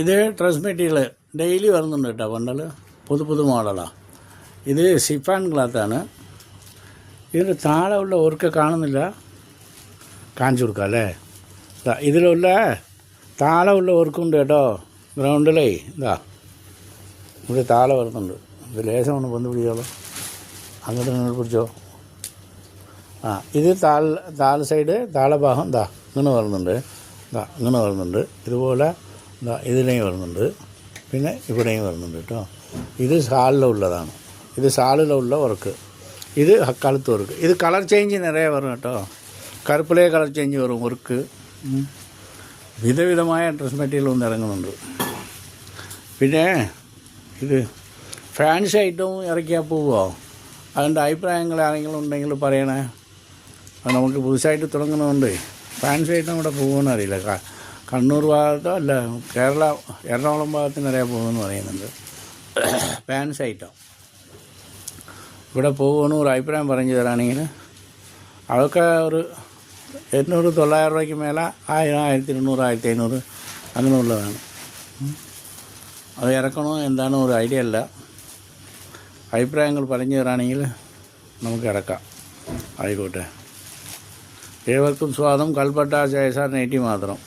ഇത് dress material daily വരുന്നുണ്ട് കേട്ടോ. ബണ്ടൽ പുതു മോഡലാണ്. ഇത് ഷിഫാൻ ക്ലാത്താണ്. ഇതിന് താഴെ ഉള്ള വർക്ക് കാണുന്നില്ല, കാണിച്ചു കൊടുക്കാം അല്ലേ. ഇതിലുള്ള താഴെ ഉള്ള വർക്കുണ്ട് കേട്ടോ. ഗ്രൗണ്ടിലേ ഇതാ ഇവിടെ താഴെ വരുന്നുണ്ട്. ഇത് ലേശം ഒന്ന് ബന്ധു പിടിച്ചോളൂ, അങ്ങോട്ട് നിങ്ങൾ പിടിച്ചോ. ഇത് താഴെ സൈഡ് താഴെ ഭാഗം ഇങ്ങനെ വരുന്നുണ്ട്, ഇങ്ങനെ വരുന്നുണ്ട്. ഇതുപോലെ ഇതിലേയും വരുന്നുണ്ട്, പിന്നെ ഇവിടെയും വരുന്നുണ്ട് കേട്ടോ. ഇത് ഷാളിലുള്ളതാണ്. ഇത് ഷാളിലുള്ള വർക്ക്. ഇത് കഴുത്ത് വർക്ക്. ഇത് കളർ ചേഞ്ച് നിറയെ വരും കേട്ടോ. കറുപ്പിലേ കളർ ചേഞ്ച് വരും വർക്ക്. വിധവിധമായ ഡ്രസ് മെറ്റീരിയൽ ഒന്ന് ഇറങ്ങുന്നുണ്ട്. പിന്നെ ഇത് ഫാൻസി ഐറ്റവും ഇറക്കിയാൽ പോവുമോ? അതിൻ്റെ അഭിപ്രായങ്ങൾ ആരെങ്കിലും ഉണ്ടെങ്കിൽ പറയണേ. നമുക്ക് പുതുസായിട്ട് തുടങ്ങുന്നതുകൊണ്ട് ഫാൻസി ഐറ്റം കൂടെ പോകുമെന്ന് അറിയില്ല. കണ്ണൂർ ഭാഗത്തോ അല്ല കേരള എറണാകുളം ഭാഗത്ത് നിറയെ പോകുമെന്ന് പറയുന്നുണ്ട്. ഫാൻസി ഐറ്റം ഇവിടെ പോകുമെന്ന് ഒരു അഭിപ്രായം പറഞ്ഞു തരാണെങ്കിൽ അതൊക്കെ ഒരു 800-900 രൂപയ്ക്ക് മേലെ 1000, 1200, 1500 അങ്ങനെ ഉള്ളതാണ്. അത് ഇറക്കണോ എന്താണോ ഒരു ഐഡിയ അല്ല. അഭിപ്രായങ്ങൾ പറഞ്ഞു തരാണെങ്കിൽ നമുക്ക് ഇറക്കാം. ആയിക്കോട്ടെ. ഏവർക്കും സ്വാഗതം. കൽപ്പറ്റ JSR 80 മാത്രം.